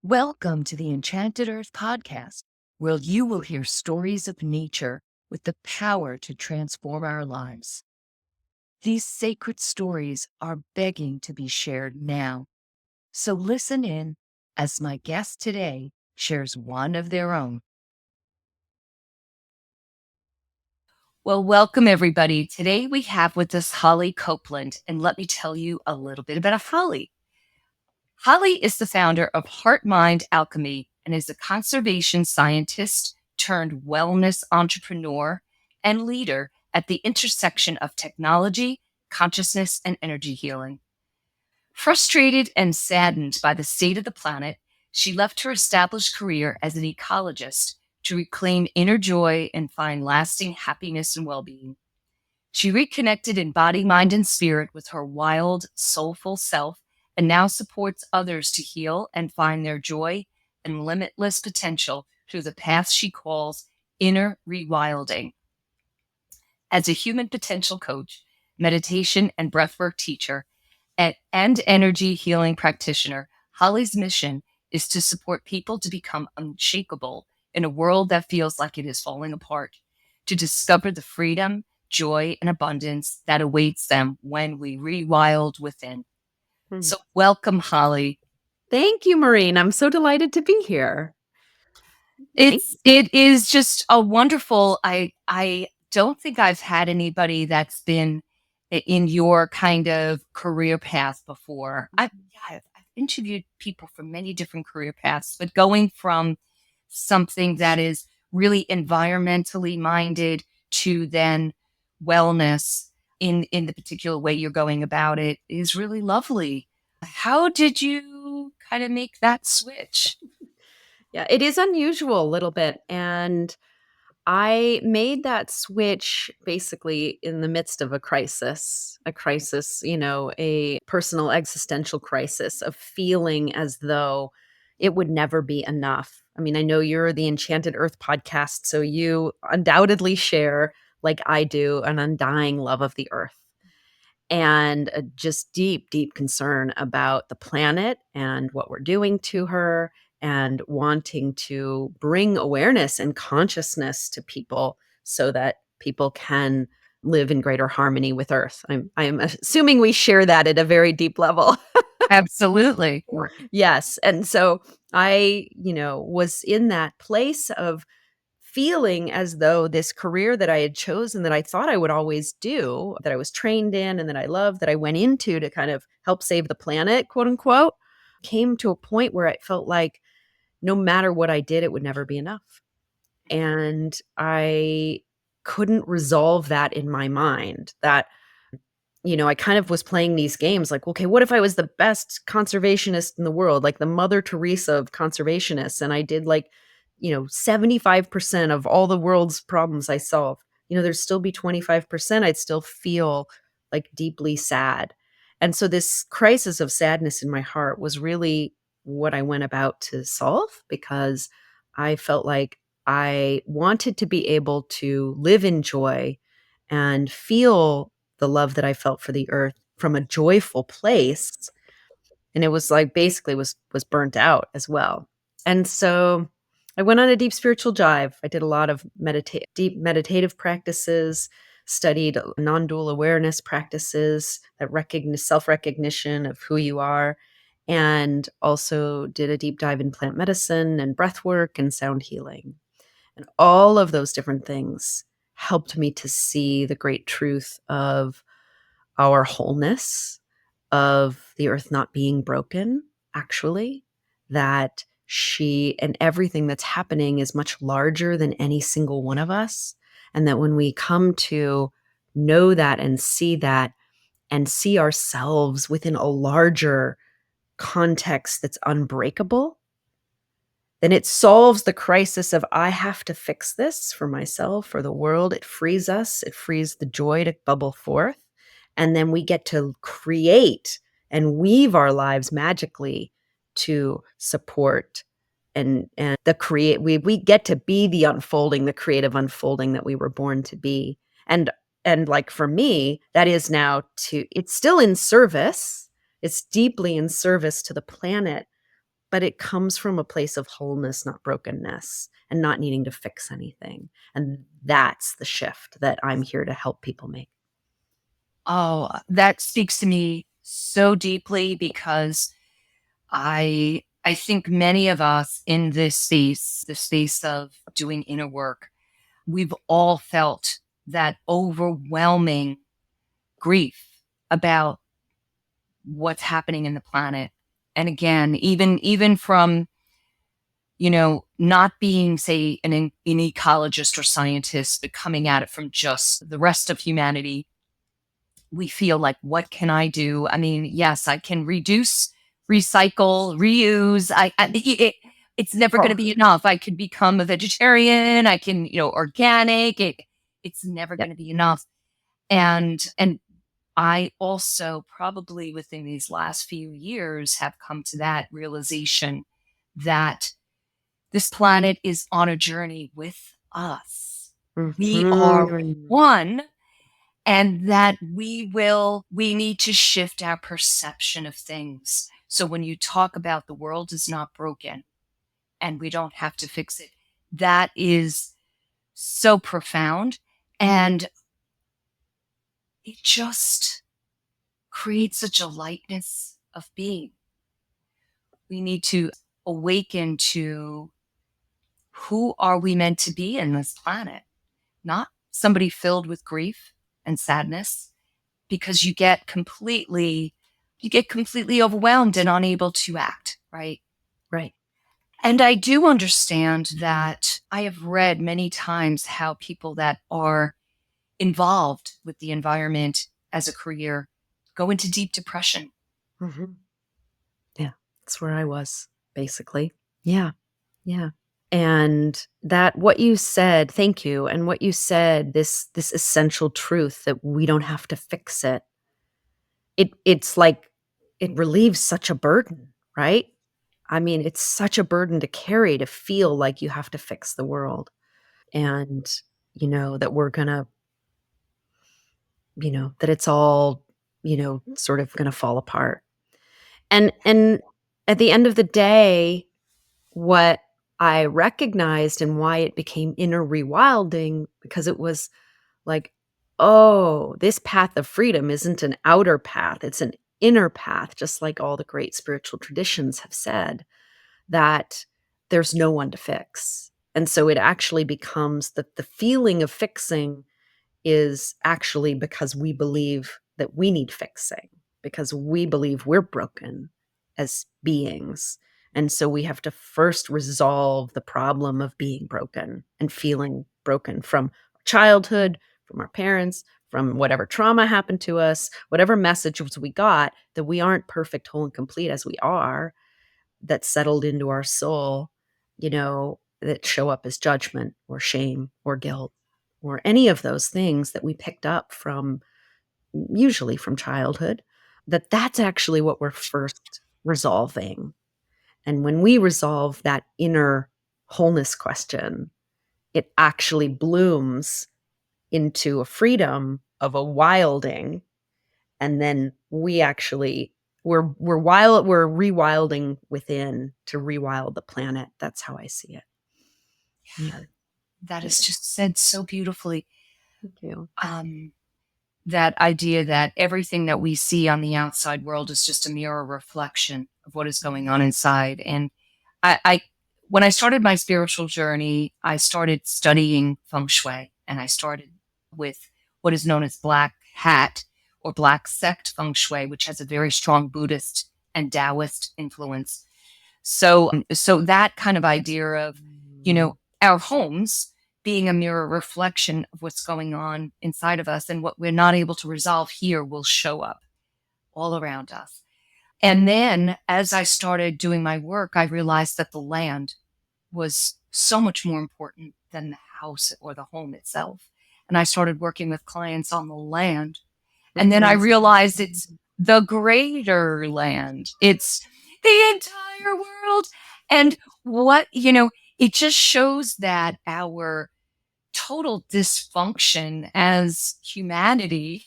Welcome to the Enchanted Earth podcast, where you will hear stories of nature with the power to transform our lives. These sacred stories are begging to be shared now. So listen in as my guest today shares one of their own. Well, welcome everybody. Today we have with us Holly Copeland, and let me tell you a little bit about Holly. Holly is the founder of Heart Mind Alchemy and is a conservation scientist turned wellness entrepreneur and leader at the intersection of technology, consciousness, and energy healing. Frustrated and saddened by the state of the planet, she left her established career as an ecologist to reclaim inner joy and find lasting happiness and well-being. She reconnected in body, mind, and spirit with her wild, soulful self and now supports others to heal and find their joy and limitless potential through the path she calls inner rewilding. As a human potential coach, meditation and breathwork teacher, and energy healing practitioner, Holly's mission is to support people to become unshakable in a world that feels like it is falling apart, to discover the freedom, joy, and abundance that awaits them when we rewild within. So welcome, Holly. Thank you, Maureen. I'm so delighted to be here. It is just a wonderful. I don't think I've had anybody that's been in your kind of career path before. I've interviewed people from many different career paths, but going from something that is really environmentally minded to then wellness in the particular way you're going about it is really lovely. How did you kind of make that switch? Yeah, it is unusual a little bit. And I made that switch basically in the midst of a crisis, a personal existential crisis of feeling as though it would never be enough. I mean, I know you're the Enchanted Earth podcast, so you undoubtedly share, like I do, an undying love of the earth. And a just deep, deep concern about the planet and what we're doing to her, and wanting to bring awareness and consciousness to people so that people can live in greater harmony with Earth. I'm assuming we share that at a very deep level. Absolutely. Yes. And so I, was in that place of feeling as though this career that I had chosen, that I thought I would always do, that I was trained in and that I loved, that I went into to kind of help save the planet, quote unquote, came to a point where it felt like no matter what I did, it would never be enough. And I couldn't resolve that in my mind, that I kind of was playing these games like, okay, what if I was the best conservationist in the world, like the Mother Teresa of conservationists, and I did 75% of all the world's problems I solve. There'd still be 25%. I'd still feel like deeply sad. And so this crisis of sadness in my heart was really what I went about to solve, because I felt like I wanted to be able to live in joy and feel the love that I felt for the earth from a joyful place. And it was like basically was burnt out as well. And so I went on a deep spiritual dive. I did a lot of deep meditative practices, studied non-dual awareness practices that self-recognition of who you are, and also did a deep dive in plant medicine and breath work and sound healing. And all of those different things helped me to see the great truth of our wholeness, of the earth not being broken, actually, that she and everything that's happening is much larger than any single one of us. And that when we come to know that and see ourselves within a larger context that's unbreakable, then it solves the crisis of I have to fix this for myself, for the world. It frees us. It frees the joy to bubble forth. And then we get to create and weave our lives magically to support and the create we get to be the unfolding, the creative unfolding that we were born to be. And like for me, that is now it's still in service. It's deeply in service to the planet, but it comes from a place of wholeness, not brokenness, and not needing to fix anything. And that's the shift that I'm here to help people make. Oh, that speaks to me so deeply because I think many of us in this space, the space of doing inner work, we've all felt that overwhelming grief about what's happening in the planet. And again, even from, not being, say, an ecologist or scientist, but coming at it from just the rest of humanity, we feel like, what can I do? I mean, yes, I can reduce, recycle, reuse. It's never going to Oh, be enough. I could become a vegetarian. I can, organic. It's never yeah. going to be enough. And I also probably within these last few years have come to that realization that this planet is on a journey with us. We are Mhm. one, and that we need to shift our perception of things. So when you talk about the world is not broken and we don't have to fix it, that is so profound. And it just creates such a lightness of being. We need to awaken to who are we meant to be in this planet, not somebody filled with grief and sadness, because you get completely overwhelmed and unable to act, right? Right. And I do understand that I have read many times how people that are involved with the environment as a career go into deep depression. Hmm. Yeah. That's where I was, basically. Yeah. Yeah. And that what you said, thank you. And what you said, this essential truth that we don't have to fix it. It's like it relieves such a burden, right? I mean, it's such a burden to carry to feel like you have to fix the world and that we're going to, that it's all, sort of going to fall apart. And at the end of the day, what I recognized and why it became inner rewilding, because it was like, oh, this path of freedom isn't an outer path, it's an inner path, just like all the great spiritual traditions have said, that there's no one to fix. And so it actually becomes that the feeling of fixing is actually because we believe that we need fixing, because we believe we're broken as beings. And so we have to first resolve the problem of being broken and feeling broken from childhood, from our parents, from whatever trauma happened to us, whatever messages we got that we aren't perfect, whole, and complete as we are, that settled into our soul, that show up as judgment or shame or guilt or any of those things that we picked up from, usually from childhood, that's actually what we're first resolving. And when we resolve that inner wholeness question, it actually blooms into a freedom of a wilding. And then we're rewilding within to rewild the planet. That's how I see it. Yeah. That Yeah. is just said so beautifully. Thank you. Um, that idea that everything that we see on the outside world is just a mirror reflection of what is going on inside. And I when I started my spiritual journey, I started studying feng shui, and I started with what is known as black hat or black sect feng shui, which has a very strong Buddhist and Taoist influence. So that kind of idea of, Mm. our homes being a mirror reflection of what's going on inside of us, and what we're not able to resolve here will show up all around us. And then as I started doing my work, I realized that the land was so much more important than the house or the home itself. And I started working with clients on the land. And then I Mhm. realized it's the greater land. It's the entire world. And it just shows that our total dysfunction as humanity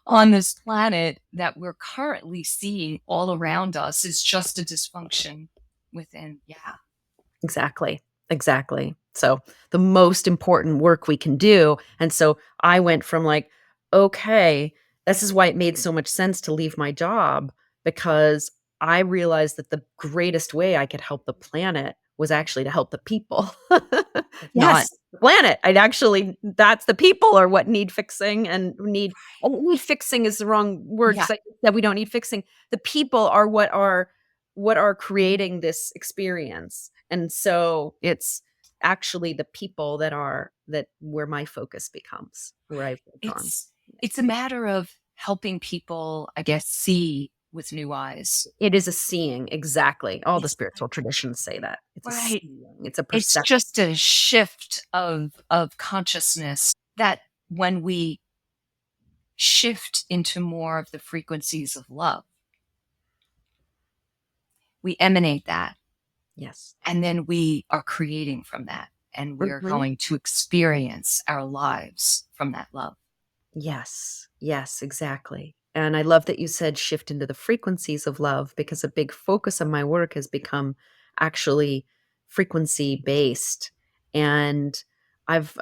on this planet that we're currently seeing all around us is just a dysfunction. within. Yeah. Exactly. Exactly. So the most important work we can do. And so I went from like, okay, this is why it made so much sense to leave my job, because I realized that the greatest way I could help the planet was actually to help the people. If not, Yes, the planet. I'd actually, that's the people are what need fixing and need fixing is the wrong word yeah, because I said we don't need fixing. The people are what are creating this experience. And so it's actually the people that where my focus becomes, where I've drawn. it's it's a matter of helping people, I guess, see with new eyes. It is a seeing, exactly. All the spiritual Exactly. traditions say that. It's a Right. seeing, it's a It's perception. just a shift of consciousness that when we shift into more of the frequencies of love, we emanate that, Yes. and then we are creating from that, and we are Mhm. going to experience our lives from that love. Yes. Yes, exactly. And I love that you said shift into the frequencies of love, because a big focus of my work has become actually frequency based. And I've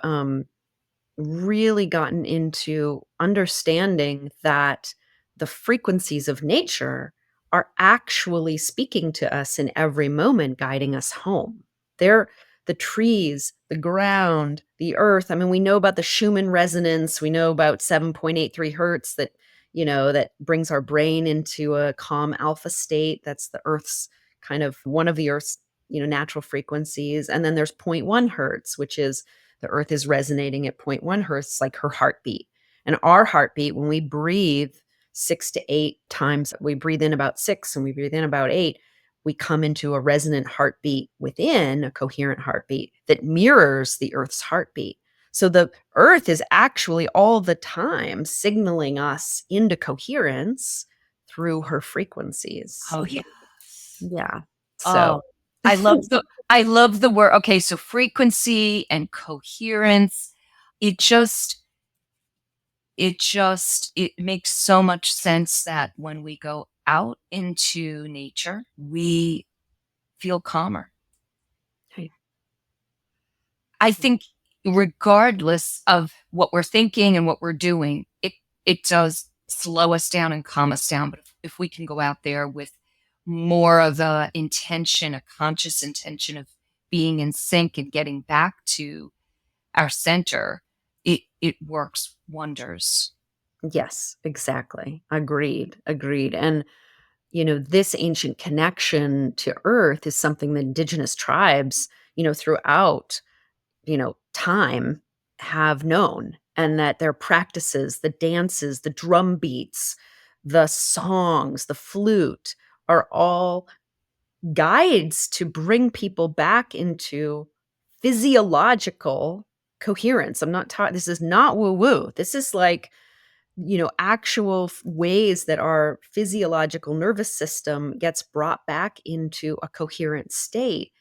really gotten into understanding that the frequencies of nature are actually speaking to us in every moment, guiding us home. They're the trees, the ground, the earth. I mean, we know about the Schumann resonance. We know about 7.83 hertz that brings our brain into a calm alpha state. That's the earth's kind of one of the earth's, natural frequencies. And then there's zero point 0.1 hertz, which is the earth is resonating at zero point 0.1 hertz, like her heartbeat. And our heartbeat, when we breathe 6 to 8 times, we breathe in about 6 and we breathe in about 8, we come into a resonant heartbeat within a coherent heartbeat that mirrors the earth's heartbeat. So the earth is actually all the time signaling us into coherence through her frequencies. Oh yeah. Yeah. So Oh, I love the word. Okay, so frequency and coherence. It just it makes so much sense that when we go out into nature, we feel calmer. Right. I think regardless of what we're thinking and what we're doing, it does slow us down and calm us down. But if we can go out there with more of a intention, a conscious intention of being in sync and getting back to our center, it works wonders. Yes, exactly. Agreed. Agreed. And this ancient connection to earth is something that indigenous tribes, throughout, time have known, and that their practices, the dances, the drum beats, the songs, the flute are all guides to bring people back into physiological coherence. I'm not taught, this is not woo woo. This is like actual ways that our physiological nervous system gets brought back into a coherent state.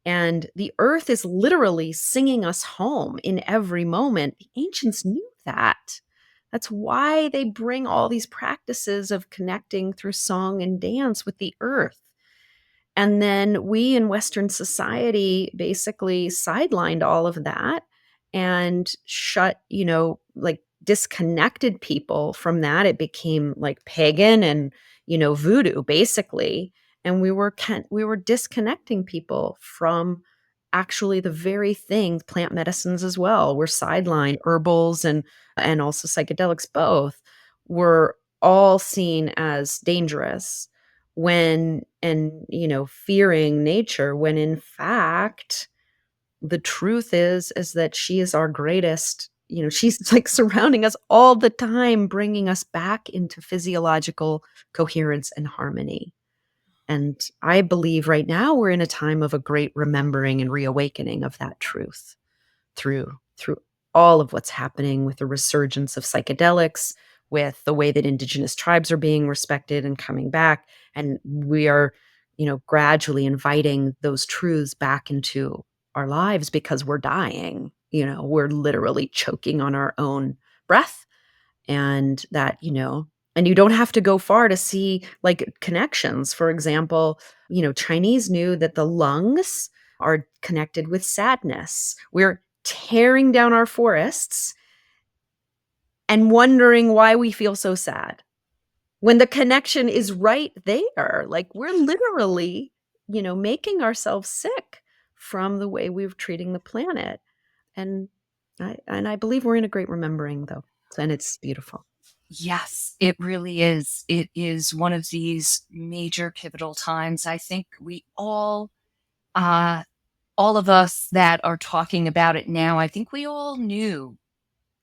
And the earth is literally singing us home in every moment. The ancients knew that. That's why they bring all these practices of connecting through song and dance with the earth. And then we in Western society basically sidelined all of that and shut, like disconnected people from that. It became like pagan and, voodoo basically. And we were disconnecting people from actually the very thing, plant medicines as well. Were sidelined, herbals and also psychedelics both were all seen as dangerous when and fearing nature, when in fact the truth is that she is our greatest, she's like surrounding us all the time, bringing us back into physiological coherence and harmony. And I believe right now we're in a time of a great remembering and reawakening of that truth through all of what's happening with the resurgence of psychedelics, with the way that indigenous tribes are being respected and coming back. And we are, gradually inviting those truths back into our lives because we're dying. We're literally choking on our own breath. And that, And you don't have to go far to see like connections. For example, Chinese knew that the lungs are connected with sadness. We're tearing down our forests and wondering why we feel so sad when the connection is right there. Like we're literally, making ourselves sick from the way we're treating the planet. And I believe we're in a great remembering though. And it's beautiful. Yes, it really is. It is one of these major pivotal times. I think we uh, all of us that are talking about it now, I think we all knew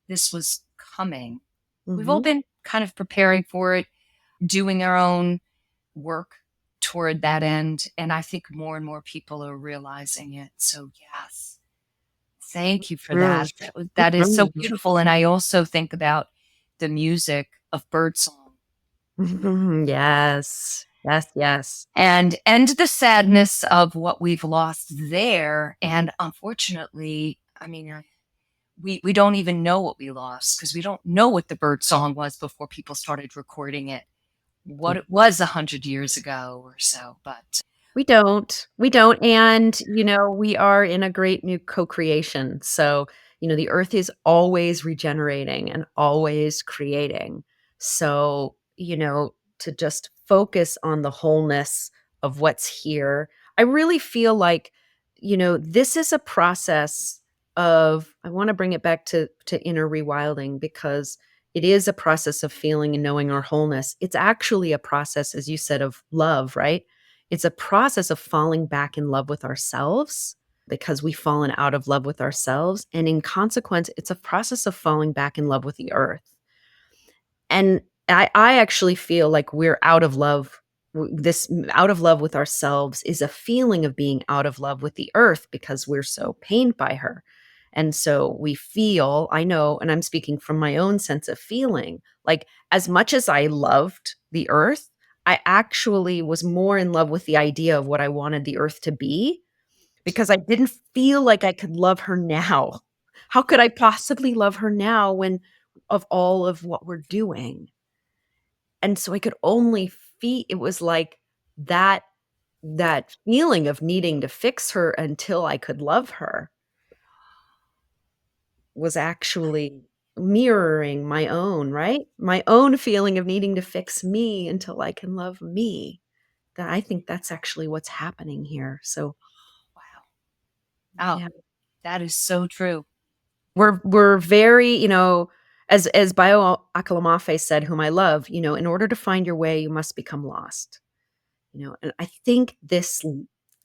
this was coming. We've all Hmm. been kind of preparing for it, doing our own work toward that end. And I think more and more people are realizing it. So, yes, thank you for that. That is so beautiful. And I also think about the music of birdsong Yes. Yes, yes. and the sadness of what we've lost there. And unfortunately, I mean, we don't even know what we lost because we don't know what the bird song was before people started recording it, what it was 100 years ago or so. But We don't. We don't. And, we are in a great new co-creation. So, the earth is always regenerating and always creating. So, to just focus on the wholeness of what's here. I really feel like, this is a process of, I want to bring it back to inner rewilding because it is a process of feeling and knowing our wholeness. It's actually a process, as you said, of love, right? It's a process of falling back in love with ourselves because we've fallen out of love with ourselves. And in consequence, it's a process of falling back in love with the earth. And I actually feel like we're out of love. This out of love with ourselves is a feeling of being out of love with the earth because we're so pained by her. And so we feel, I know, and I'm speaking from my own sense of feeling, like as much as I loved the earth, I actually was more in love with the idea of what I wanted the earth to be because I didn't feel like I could love her now. How could I possibly love her now when of all of what we're doing? And so I could only feel it was like that that feeling of needing to fix her until I could love her was actually mirroring my own, right? My own feeling of needing to fix me until I can love me. That I think that's actually what's happening here. So, wow. Oh, yeah. that is so true. We're very, as Bio Akalamafe said, whom I love, in order to find your way, you must become lost. And I think this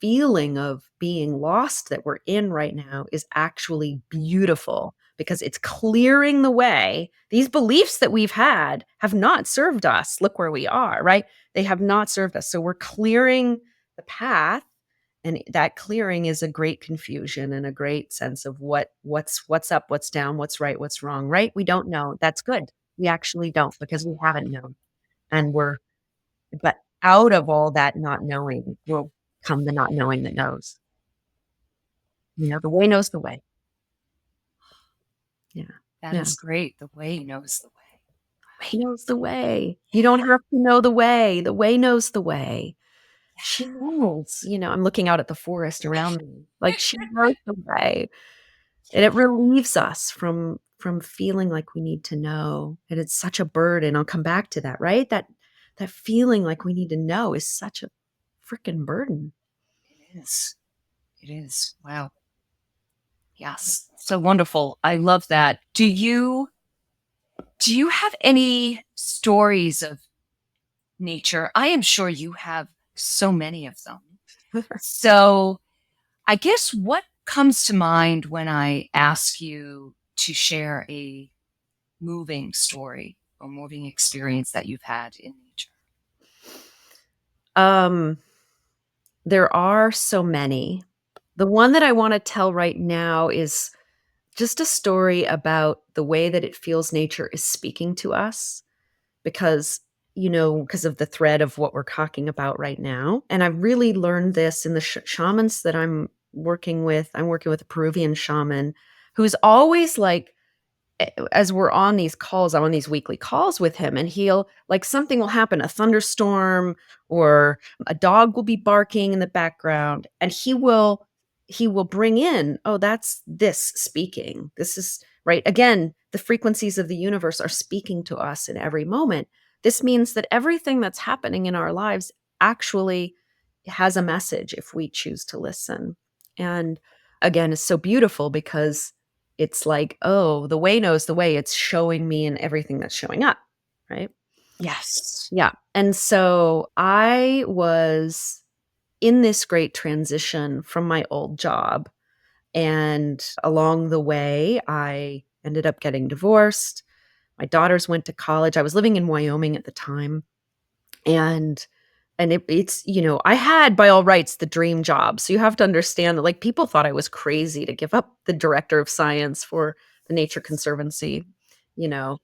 feeling of being lost that we're in right now is actually beautiful because it's clearing the way. These beliefs that we've had have not served us. Look where we are, right? They have not served us. So we're clearing the path, and that clearing is a great confusion and a great sense of what's up, what's down, what's right, what's wrong, right? We don't know. That's good. We actually don't because we haven't known. And we're but out of all that not knowing will come the not knowing that knows. The way knows the way. Yeah. That Yeah. is great. The way knows the way. Way knows the way. You don't have to know the way. The way knows the way. She knows. I'm looking out at the forest around me. Like she knows the way. And it relieves us from feeling like we need to know. And it's such a burden. I'll come back to that, right? That feeling like we need to know is such a freaking burden. It is. It is. Wow. Yes. So wonderful. I love that. Do you have any stories of nature? I am sure you have so many of them. So I guess what comes to mind when I ask you to share a moving story or moving experience that you've had in nature? Um There are so many. The one that I wanna tell right now is just a story about the way that it feels nature is speaking to us because, because of the thread of what we're talking about right now, and I've really learned this in the shamans that I'm working with. I'm working with a Peruvian shaman who's always, like, as we're on these calls, I'm on these weekly calls with him, and he'll like something will happen, a thunderstorm or a dog will be barking in the background, and he will bring in, oh, that's this speaking. This is right. Again, the frequencies of the universe are speaking to us in every moment. This means that everything that's happening in our lives actually has a message if we choose to listen. And again, it's so beautiful because it's like, oh, the way knows the way. It's showing me in everything that's showing up, right? Yes. Yeah. And so I was in this great transition from my old job. And along the way, I ended up getting divorced. My daughters went to college. I was living in Wyoming at the time. And it's I had by all rights the dream job. So you have to understand that like people thought I was crazy to give up the director of science for the Nature Conservancy, you know,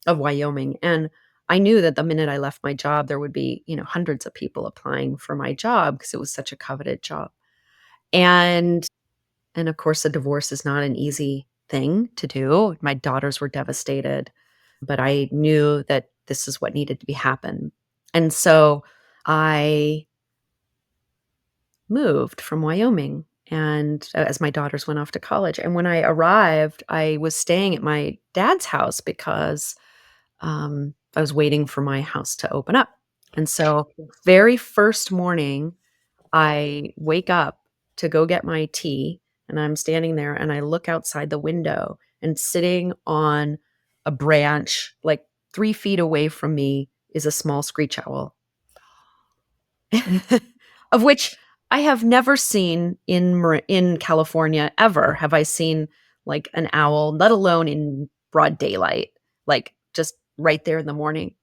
of Wyoming. And I knew that the minute I left my job, there would be, hundreds of people applying for my job because it was such a coveted job. And and of course, a divorce is not an easy thing to do. My daughters were devastated, but I knew that this is what needed to be happen. And so I moved from Wyoming and as my daughters went off to college. And when I arrived, I was staying at my dad's house because I was waiting for my house to open up. And so, very first morning, I wake up to go get my tea, and I'm standing there and I look outside the window, and sitting on a branch, like 3 feet away from me, is a small screech owl, of which I have never seen in California ever have I seen, like, an owl, let alone in broad daylight, like, just right there in the morning.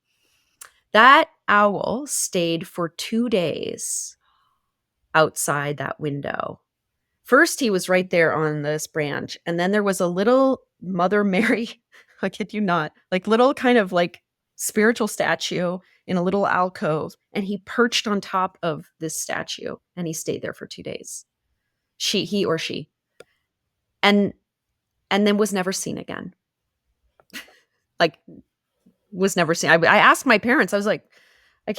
That owl stayed for 2 days outside that window. First, he was right there on this branch, and then there was a little Mother Mary, I kid you not, like, little kind of, like, spiritual statue in a little alcove, and he perched on top of this statue, and he stayed there for 2 days. He or she, and then was never seen again. Like, was never seen. I asked my parents, I was like,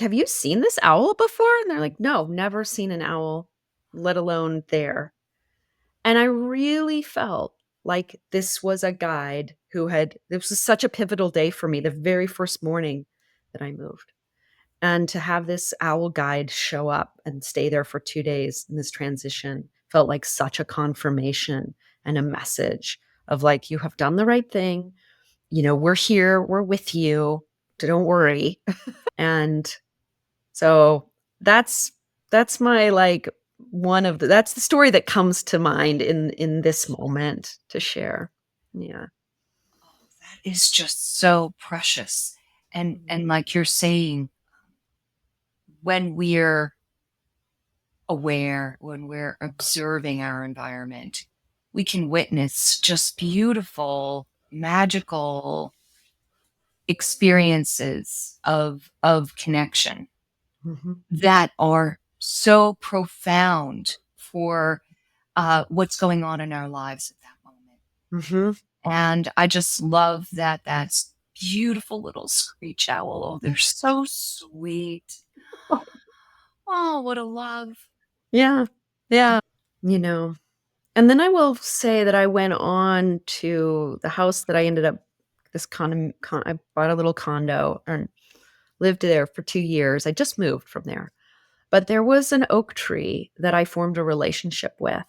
"Have you seen this owl before?" And they're like, "No, never seen an owl, let alone there." And I really felt like this was a guide who had this was such a pivotal day for me, the very first morning that I moved. And to have this owl guide show up and stay there for 2 days in this transition felt like such a confirmation and a message of like, "You have done the right thing. We're here. We're with you. Don't worry." And so that's my like that's the story that comes to mind in this moment to share. Yeah. Oh, that is just so precious. And like you're saying, when we're aware, when we're observing our environment, we can witness just beautiful, magical experiences of connection Mhm. that are so profound for what's going on in our lives at that moment. Mhm. And I just love that that's beautiful little screech owl. Oh, they're so sweet. Oh, Oh, what a love. yeah. Yeah. You know, and then I will say that I went on to the house that I ended up this I bought a little condo and lived there for 2 years. I just moved from there. But there was an oak tree that I formed a relationship with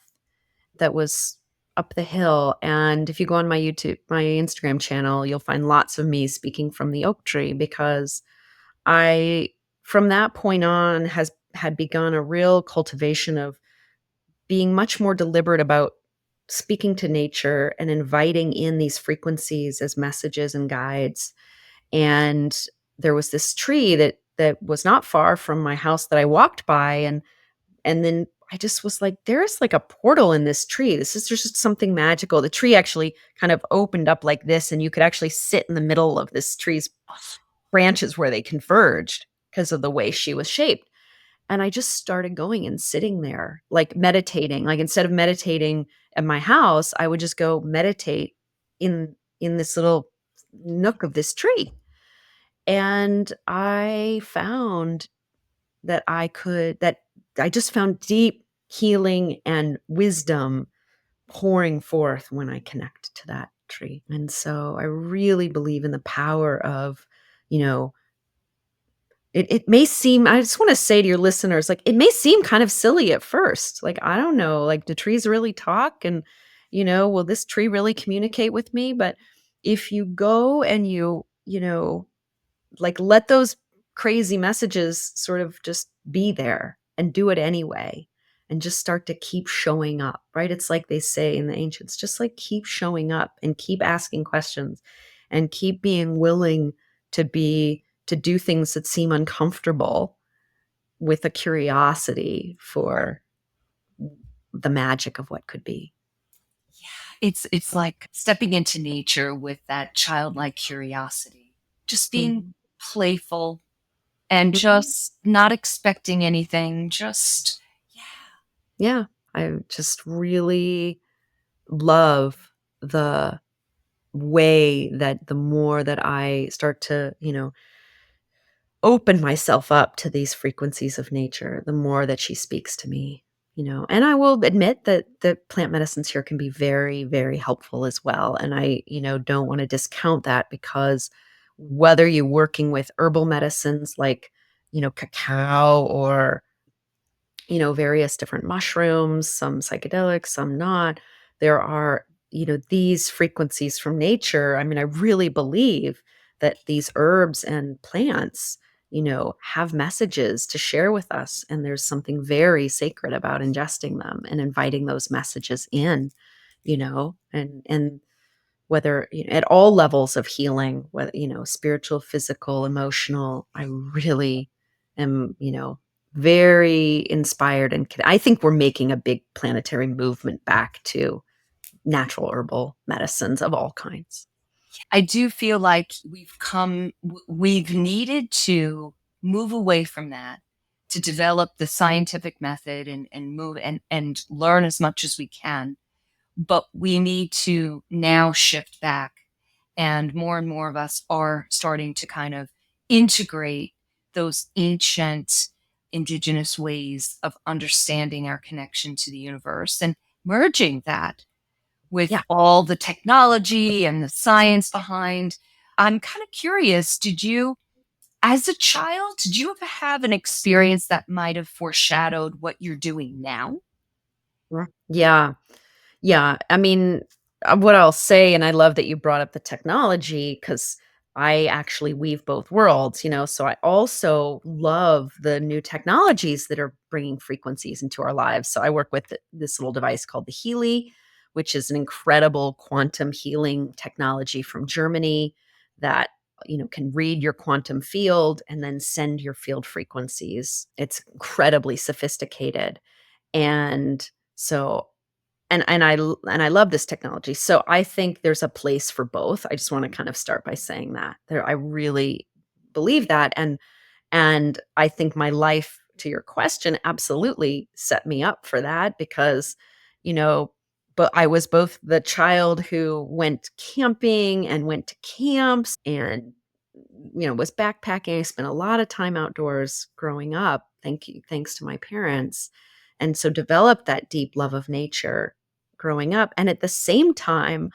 that was up the hill, and if you go on my Instagram channel, you'll find lots of me speaking from the oak tree because I from that point on has had begun a real cultivation of being much more deliberate about speaking to nature and inviting in these frequencies as messages and guides. And there was this tree that was not far from my house that I walked by, and then I just was like, "There's, like, a portal in this tree. There's just something magical." The tree actually kind of opened up like this, and you could actually sit in the middle of this tree's branches where they converged because of the way she was shaped. And I just started going and sitting there, like, meditating. Like, instead of meditating at my house, I would just go meditate in in this little nook of this tree. And I found that I just found deep healing and wisdom pouring forth when I connect to that tree. And so I really believe in the power of, you know, it may seem, I just want to say to your listeners, like, it may seem kind of silly at first. Like, I don't know, like, do trees really talk? And, will this tree really communicate with me? But if you go and like, let those crazy messages sort of just be there and do it anyway, and just start to keep showing up, right? It's like they say in the ancients, just like keep showing up and keep asking questions and keep being willing to do things that seem uncomfortable with a curiosity for the magic of what could be. It's like stepping into nature with that childlike curiosity, just being Mhm. playful and Mhm. just not expecting anything. Just, yeah. Yeah, I just really love the way that the more that I start to, open myself up to these frequencies of nature, the more that she speaks to me, And I will admit that the plant medicines here can be very, very helpful as well. And I, don't want to discount that, because whether you're working with herbal medicines like, cacao, or various different mushrooms, some psychedelics, some not. There are, these frequencies from nature. I mean, I really believe that these herbs and plants, have messages to share with us. And there's something very sacred about ingesting them and inviting those messages in, and whether at all levels of healing, whether spiritual, physical, emotional. I really am, very inspired, and I think we're making a big planetary movement back to natural herbal medicines of all kinds. I do feel like we've needed to move away from that to develop the scientific method and move and learn as much as we can. But we need to now shift back. And more of us are starting to kind of integrate those ancient indigenous ways of understanding our connection to the universe and merging that with Yeah. all the technology and the science behind. I'm kind of curious, as a child, did you ever have an experience that might have foreshadowed what you're doing now? Yeah. Yeah, I mean, what I'll say, and I love that you brought up the technology, because I actually weave both worlds, so I also love the new technologies that are bringing frequencies into our lives. So I work with this little device called the Healy, which is an incredible quantum healing technology from Germany that can read your quantum field and then send your field frequencies. It's incredibly sophisticated. And so and I love this technology. So I think there's a place for both. I just wanna kind of start by saying that. I really believe that, and I think my life, to your question, absolutely set me up for that, because, you know, but I was both the child who went camping and went to camps and, was backpacking. I spent a lot of time outdoors growing up, thanks to my parents, and so developed that deep love of nature growing up. And at the same time,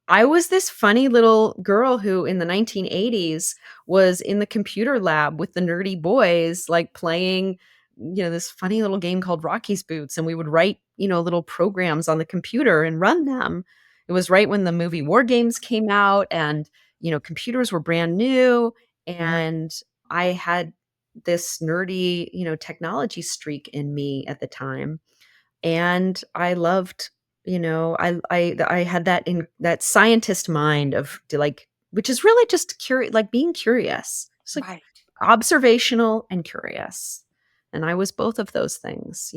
I was this funny little girl who in the 1980s was in the computer lab with the nerdy boys, like playing, this funny little game called Rocky's Boots. And we would write, little programs on the computer and run them. It was right when the movie War Games came out, and, computers were brand new. And I had this nerdy, technology streak in me at the time, and I loved, I had that scientist mind of like, which is really just like being curious, just like Right. observational and curious. And I was both of those things,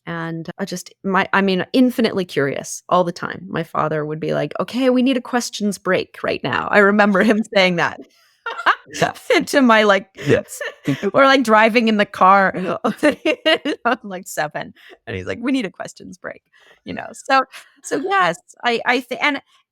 and I mean, infinitely curious all the time. My father would be like, okay, we need a questions break right now. I remember him saying that. into my like, we're like driving in the car. I'm like 7, and he's like, "We need a questions break," you know. So yes, I think,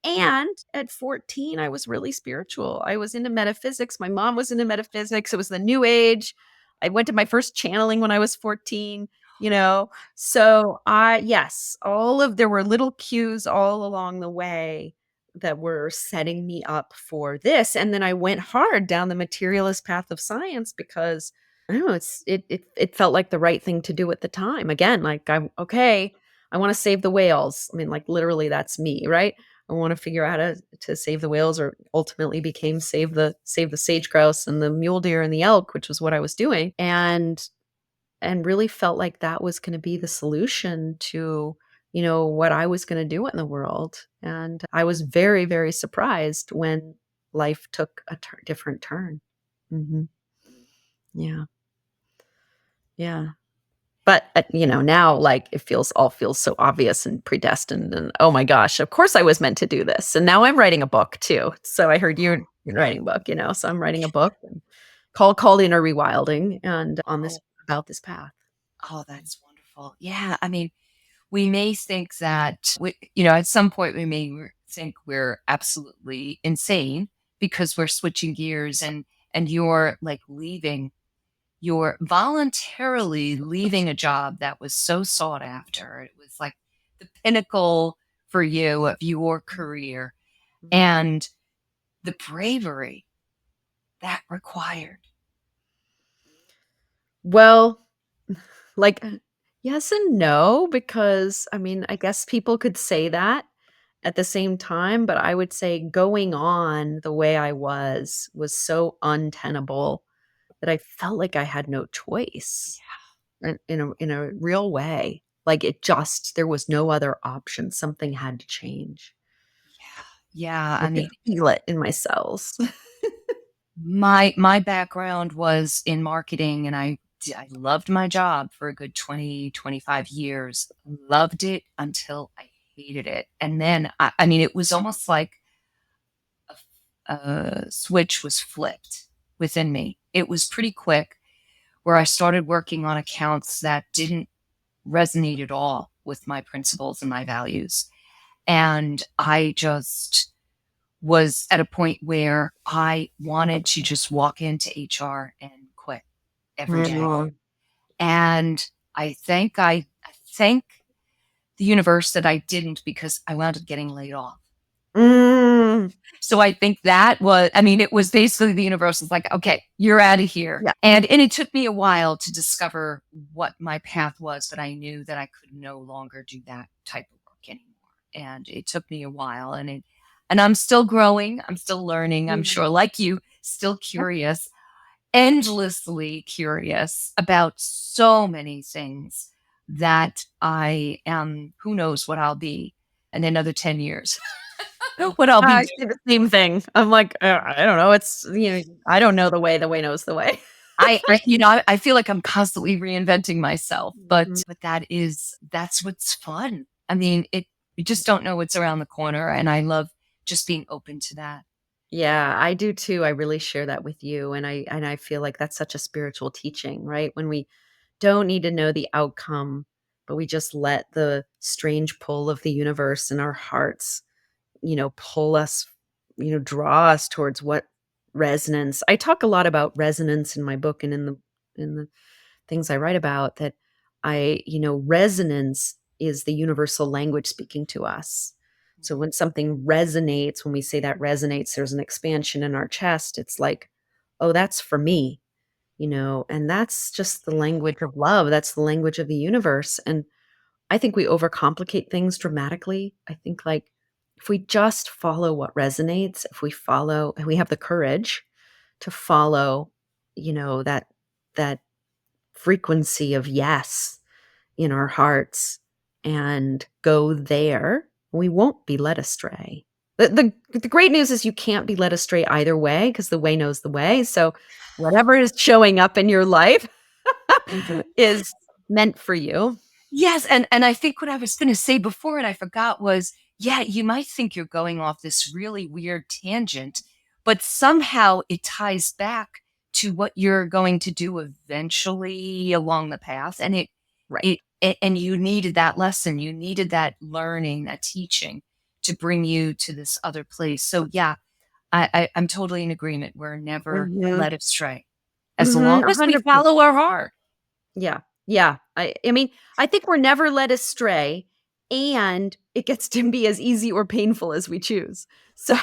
and at 14, I was really spiritual. I was into metaphysics. My mom was into metaphysics. It was the new age. I went to my first channeling when I was 14, you know. So yes, there were little cues all along the way that were setting me up for this. And then I went hard down the materialist path of science because I don't know, it felt like the right thing to do at the time. Again, like I'm okay, I want to save the whales. I mean, like literally that's me, right? I want to figure out how to save the whales, or ultimately became save the sage grouse and the mule deer and the elk, which was what I was doing. And really felt like that was going to be the solution to, what I was going to do in the world. And I was very, very surprised when life took a different turn. Hmm. Yeah. Yeah. But now, like, all feels so obvious and predestined, and oh my gosh, of course I was meant to do this. And now I'm writing a book too. So I heard you're writing a book, so I'm writing a book called Inner Rewilding, and on this Oh, about this path. oh, that's wonderful. Yeah. I mean, we may think that, at some point we may think we're absolutely insane because we're switching gears and you're like you're voluntarily leaving a job that was so sought after. It was like the pinnacle for you of your career Mhm. and the bravery that required. Well, like, yes and no, because I mean, I guess people could say that at the same time, but I would say going on the way I was so untenable that I felt like I had no choice in a real way. Like there was no other option. Something had to change. Yeah. Yeah. I I could mean, feel it in my cells. my background was in marketing and I loved my job for a good 20, 25 years. Loved it until I hated it. And then I mean it was almost like a switch was flipped within me. It was pretty quick where I started working on accounts that didn't resonate at all with my principles and my values. And I just was at a point where I wanted to just walk into HR and quit every day. Mhm. And I thank the universe that I didn't because I wound up getting laid off. Mm. So I think that was, I mean, it was basically the universe was like, okay, you're out of here. Yeah. And it took me a while to discover what my path was, but I knew that I could no longer do that type of work anymore. And it took me a while and I'm still growing. I'm still learning. I'm Mhm. sure like you, still curious, endlessly curious about so many things that I am, who knows what I'll be in another 10 years, what I'll be I doing. say the same thing. I'm like, I don't know. I don't know the way. The way knows the way. I feel like I'm constantly reinventing myself, Mhm. but that's what's fun. I mean, you just don't know what's around the corner, and I love just being open to that. Yeah, I do too. I really share that with you, and I feel like that's such a spiritual teaching, right? When we don't need to know the outcome, but we just let the strange pull of the universe and our hearts, pull us, draw us towards what resonance. I talk a lot about resonance in my book and in the things I write about, that resonance is the universal language speaking to us. So when something resonates, when we say that resonates, there's an expansion in our chest. It's like, oh, that's for me, and that's just the language of love. That's the language of the universe. And I think we overcomplicate things dramatically. I think, like, if we just follow what resonates, if we follow and we have the courage to follow, that frequency of yes in our hearts and go there, we won't be led astray. The great news is you can't be led astray either way, because the way knows the way. So whatever is showing up in your life is meant for you. Yes, and I think what I was going to say before and I forgot was, yeah, you might think you're going off this really weird tangent, but somehow it ties back to what you're going to do eventually along the path. And Right. and you needed that lesson, you needed that learning, that teaching to bring you to this other place. So yeah, I'm totally in agreement. We're never Mhm. led astray as long Mhm, as we 100%. follow our heart. Yeah. Yeah. I mean, I think we're never led astray, and it gets to be as easy or painful as we choose. So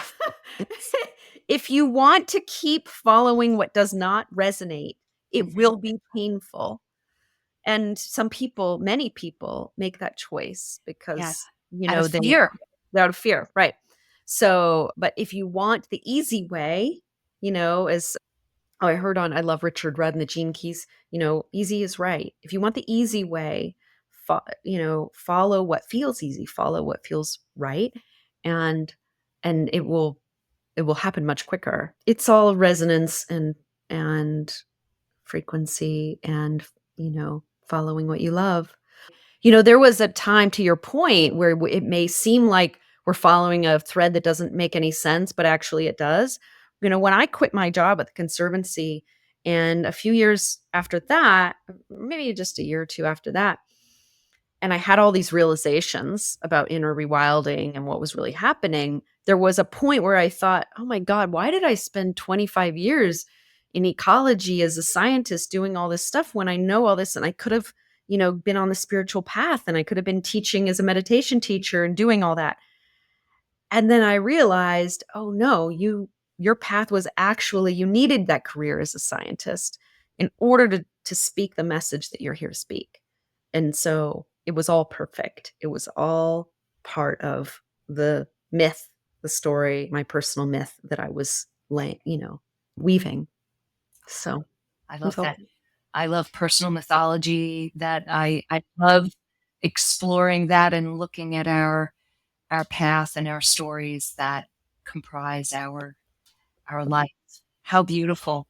if you want to keep following what does not resonate, it Mhm. will be painful. And some people, many people make that choice Yeah, because, out of they fear. out of fear, right. So, but if you want the easy way, as I heard on I love Richard Rudd and the Gene Keys, easy is right. If you want the easy way, follow what feels easy, follow what feels right, and it will happen much quicker. It's all resonance and frequency and, following what you love. There was a time, to your point, where it may seem like we're following a thread that doesn't make any sense, but actually it does. When I quit my job at the conservancy, and a few years after that, maybe just a year or two after that, and I had all these realizations about inner rewilding and what was really happening, there was a point where I thought, "Oh my god, why did I spend 25 years in ecology as a scientist doing all this stuff when I know all this, and I could have, been on the spiritual path, and I could have been teaching as a meditation teacher and doing all that." And then I realized, "Oh no, your path was actually you needed that career as a scientist in order to speak the message that you're here to speak." And so it was all perfect. It was all part of the myth, the story, my personal myth that I was weaving. So I it was love all that. I love personal mythology, that I love exploring that and looking at our path and our stories that comprise our life. How beautiful.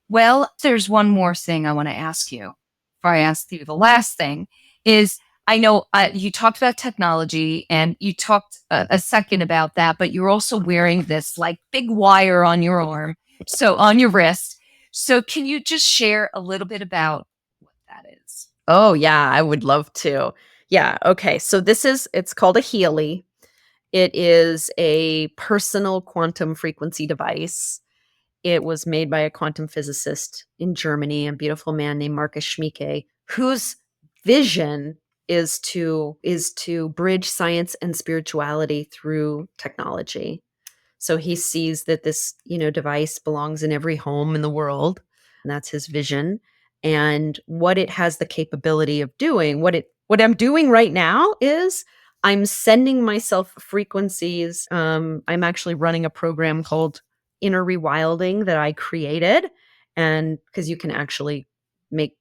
Well, there's one more thing I want to ask you before I ask you. The last thing is, I know you talked about technology and you talked a second about that, but you're also wearing this like big wire on your arm, so on your wrist. So can you just share a little bit about what that is? Oh yeah, I would love to. Yeah, okay. So it's called a Healy. It is a personal quantum frequency device. It was made by a quantum physicist in Germany, a beautiful man named Marcus Schmieke, whose vision is to bridge science and spirituality through technology. So he sees that this, device belongs in every home in the world. And that's his vision. And what it has the capability of doing, what I'm doing right now is I'm sending myself frequencies. I'm actually running a program called Inner Rewilding that I created. And because you can actually make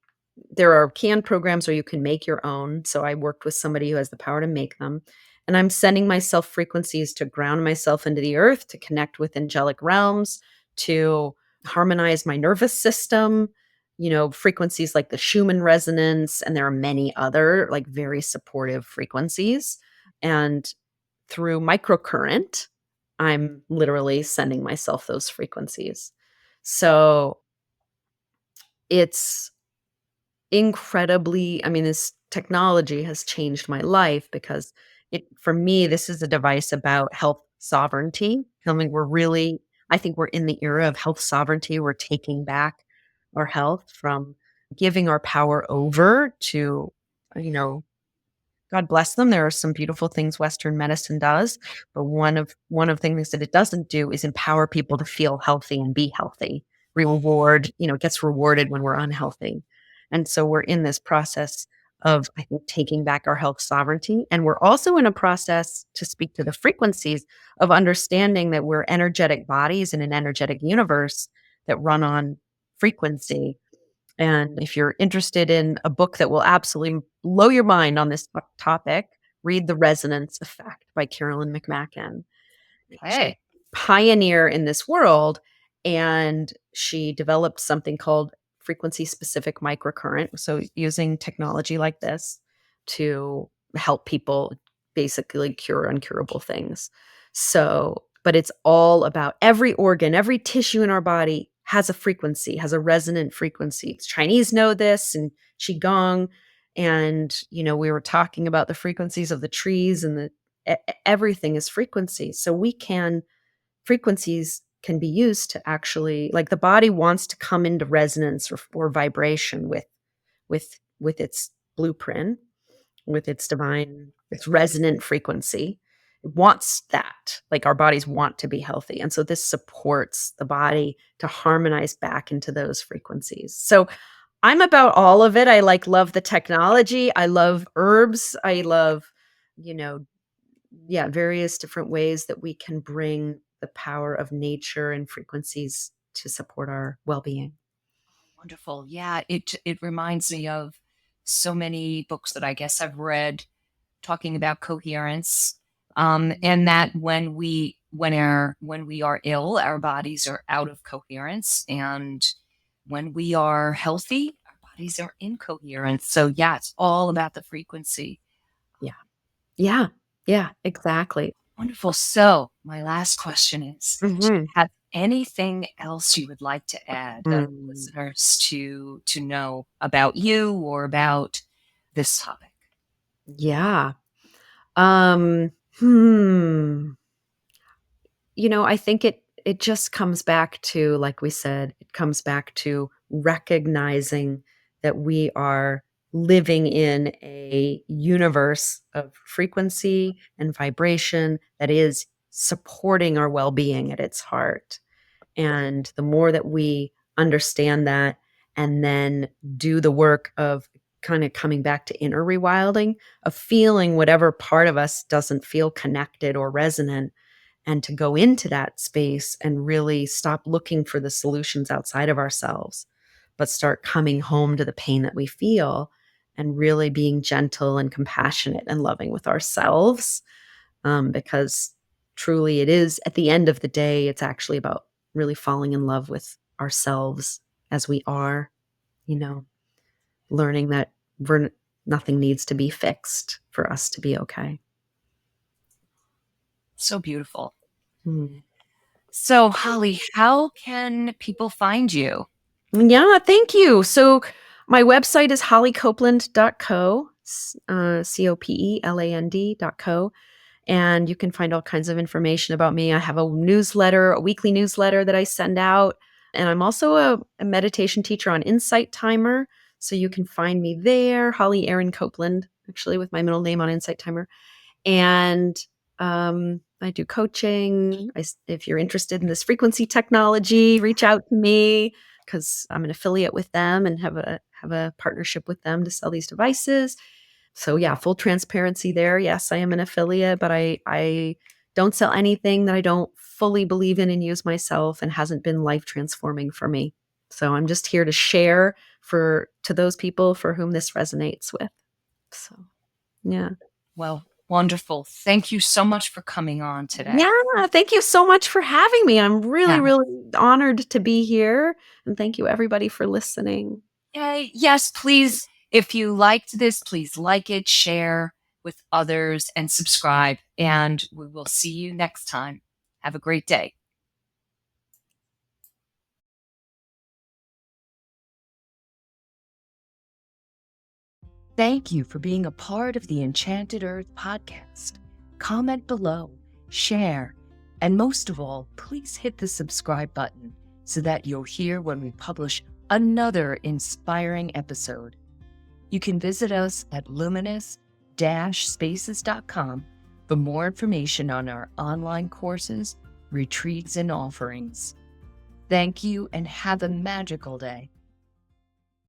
there are canned programs or you can make your own. So I worked with somebody who has the power to make them. And I'm sending myself frequencies to ground myself into the earth, to connect with angelic realms, to harmonize my nervous system, frequencies like the Schumann resonance. And there are many other, like, very supportive frequencies. And through microcurrent, I'm literally sending myself those frequencies. So it's incredibly, I mean, this technology has changed my life because for me, this is a device about health sovereignty. I mean, I think we're in the era of health sovereignty. We're taking back our health from giving our power over to, you know, God bless them. There are some beautiful things Western medicine does, but one of the things that it doesn't do is empower people to feel healthy and be healthy. It gets rewarded when we're unhealthy. And so we're in this process of, I think, taking back our health sovereignty. And we're also in a process, to speak to the frequencies, of understanding that we're energetic bodies in an energetic universe that run on frequency. And if you're interested in a book that will absolutely blow your mind on this topic, read The Resonance Effect by Carolyn McMacken. She's Okay. a pioneer in this world, and she developed something called frequency specific microcurrent. So using technology like this to help people basically cure uncurable things. So, but it's all about every organ, every tissue in our body has a frequency, has a resonant frequency. Chinese know this and Qigong. And, we were talking about the frequencies of the trees and everything is frequency. So frequencies can be used to actually, like, the body wants to come into resonance or vibration with its blueprint, with its resonant frequency. It wants that. Like, our bodies want to be healthy. And so this supports the body to harmonize back into those frequencies. So I'm about all of it. I love the technology. I love herbs. I love, you know, various different ways that we can bring the power of nature and frequencies to support our well-being. Wonderful. Yeah, it reminds me of so many books that I guess I've read talking about coherence, and that when we are ill, our bodies are out of coherence, and when we are healthy, our bodies are in coherence. So yeah, it's all about the frequency. Yeah. Yeah. Yeah, exactly. Wonderful. So my last question is, do you Mhm. have anything else you would like to add that our Mm. listeners to know about you or about this topic? Yeah. Um, hmm. I think it just comes back to, like we said, it comes back to recognizing that we are living in a universe of frequency and vibration that is supporting our well-being at its heart. And the more that we understand that and then do the work of kind of coming back to inner rewilding, of feeling whatever part of us doesn't feel connected or resonant, and to go into that space and really stop looking for the solutions outside of ourselves, but start coming home to the pain that we feel and really being gentle and compassionate and loving with ourselves. Because truly, it is, at the end of the day, it's actually about really falling in love with ourselves as we are, you know, learning that nothing needs to be fixed for us to be okay. So beautiful. Mm. So, Holly, how can people find you? Yeah, thank you. So my website is hollycopeland.co, COPELAND.co. And you can find all kinds of information about me. I have a newsletter, a weekly newsletter that I send out. And I'm also a meditation teacher on Insight Timer. So you can find me there, Holly Erin Copeland, actually, with my middle name on Insight Timer. And I do coaching. If you're interested in this frequency technology, reach out to me because I'm an affiliate with them and have a partnership with them to sell these devices. So yeah, full transparency there. Yes, I am an affiliate, but I don't sell anything that I don't fully believe in and use myself and hasn't been life transforming for me. So I'm just here to share to those people for whom this resonates with. So yeah. Well, wonderful. Thank you so much for coming on today. Yeah, thank you so much for having me. I'm really, Yeah. really honored to be here. And thank you everybody for listening. Yay. Yes, please, if you liked this, please like it, share with others, and subscribe. And we will see you next time. Have a great day. Thank you for being a part of the Enchanted Earth podcast. Comment below, share, and most of all, please hit the subscribe button so that you'll hear when we publish another inspiring episode. You can visit us at luminous-spaces.com for more information on our online courses, retreats, and offerings. Thank you and have a magical day.